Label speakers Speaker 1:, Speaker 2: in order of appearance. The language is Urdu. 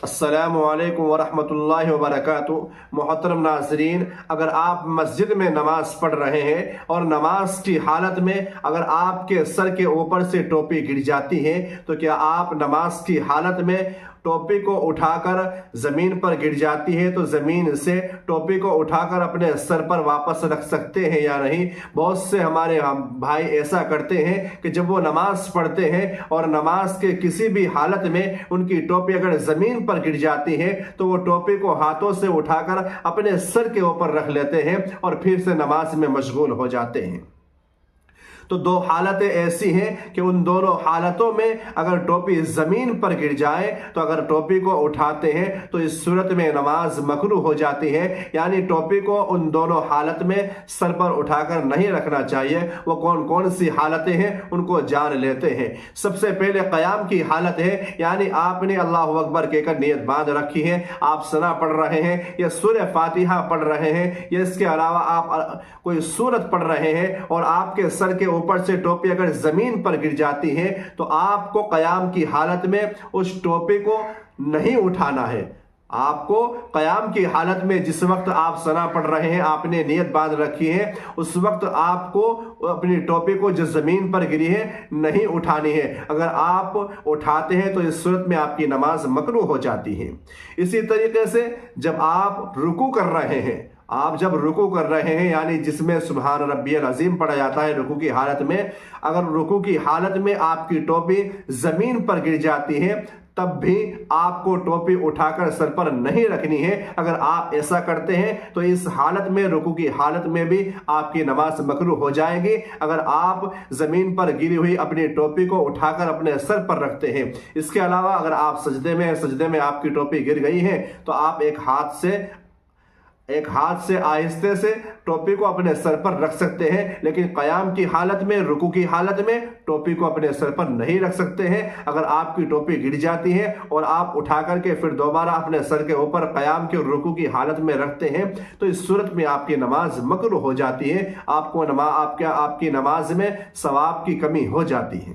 Speaker 1: السلام علیکم ورحمۃ اللہ وبرکاتہ۔ محترم ناظرین، اگر آپ مسجد میں نماز پڑھ رہے ہیں اور نماز کی حالت میں اگر آپ کے سر کے اوپر سے ٹوپی گر جاتی ہے تو کیا آپ نماز کی حالت میں ٹوپی کو اٹھا کر زمین پر گر جاتی ہے تو زمین سے ٹوپی کو اٹھا کر اپنے سر پر واپس رکھ سکتے ہیں یا نہیں؟ بہت سے ہمارے بھائی ایسا کرتے ہیں کہ جب وہ نماز پڑھتے ہیں اور نماز کے کسی بھی حالت میں ان کی ٹوپی اگر زمین پر گر جاتی ہے تو وہ ٹوپی کو ہاتھوں سے اٹھا کر اپنے سر کے اوپر رکھ لیتے ہیں اور پھر سے نماز میں مشغول ہو جاتے ہیں۔ تو دو حالتیں ایسی ہیں کہ ان دونوں حالتوں میں اگر ٹوپی زمین پر گر جائے تو اگر ٹوپی کو اٹھاتے ہیں تو اس صورت میں نماز مکروہ ہو جاتی ہے، یعنی ٹوپی کو ان دونوں حالت میں سر پر اٹھا کر نہیں رکھنا چاہیے۔ وہ کون کون سی حالتیں ہیں ان کو جان لیتے ہیں۔ سب سے پہلے قیام کی حالت ہے، یعنی آپ نے اللہ اکبر کہہ کر نیت باندھ رکھی ہے، آپ ثنا پڑھ رہے ہیں یا سورہ فاتحہ پڑھ رہے ہیں یا اس کے علاوہ آپ کوئی سورت پڑھ رہے ہیں اور آپ کے سر کے اوپر سے ٹوپی اگر زمین پر گر جاتی ہے تو آپ کو قیام کی حالت میں اس ٹوپی کو نہیں اٹھانا ہے۔ آپ کو قیام کی حالت میں جس وقت آپ ثنا پڑھ رہے ہیں، آپ نے نیت باندھ رکھی ہے، اس وقت آپ کو اپنی ٹوپی کو جو زمین پر گری ہے نہیں اٹھانی ہے۔ اگر آپ اٹھاتے ہیں تو اس صورت میں آپ کی نماز مکروہ ہو جاتی ہے۔ اسی طریقے سے جب آپ رکوع کر رہے ہیں، آپ جب رکوع کر رہے ہیں یعنی جس میں سبحان ربی العظیم پڑھا جاتا ہے رکوع کی حالت میں، اگر رکوع کی حالت میں آپ کی ٹوپی زمین پر گر جاتی ہے تب بھی آپ کو ٹوپی اٹھا کر سر پر نہیں رکھنی ہے۔ اگر آپ ایسا کرتے ہیں تو اس حالت میں رکوع کی حالت میں بھی آپ کی نماز مکروہ ہو جائے گی۔ اگر آپ زمین پر گری ہوئی اپنی ٹوپی کو اٹھا کر اپنے سر پر رکھتے ہیں، اس کے علاوہ اگر آپ سجدے میں ہیں، سجدے میں آپ کی ٹوپی گر گئی ہے تو آپ ایک ہاتھ سے آہستہ سے ٹوپی کو اپنے سر پر رکھ سکتے ہیں، لیکن قیام کی حالت میں، رکوع کی حالت میں ٹوپی کو اپنے سر پر نہیں رکھ سکتے ہیں۔ اگر آپ کی ٹوپی گر جاتی ہے اور آپ اٹھا کر کے پھر دوبارہ اپنے سر کے اوپر قیام کے رکوع کی حالت میں رکھتے ہیں تو اس صورت میں آپ کی نماز مکروہ ہو جاتی ہے، آپ کی نماز میں ثواب کی کمی ہو جاتی ہے۔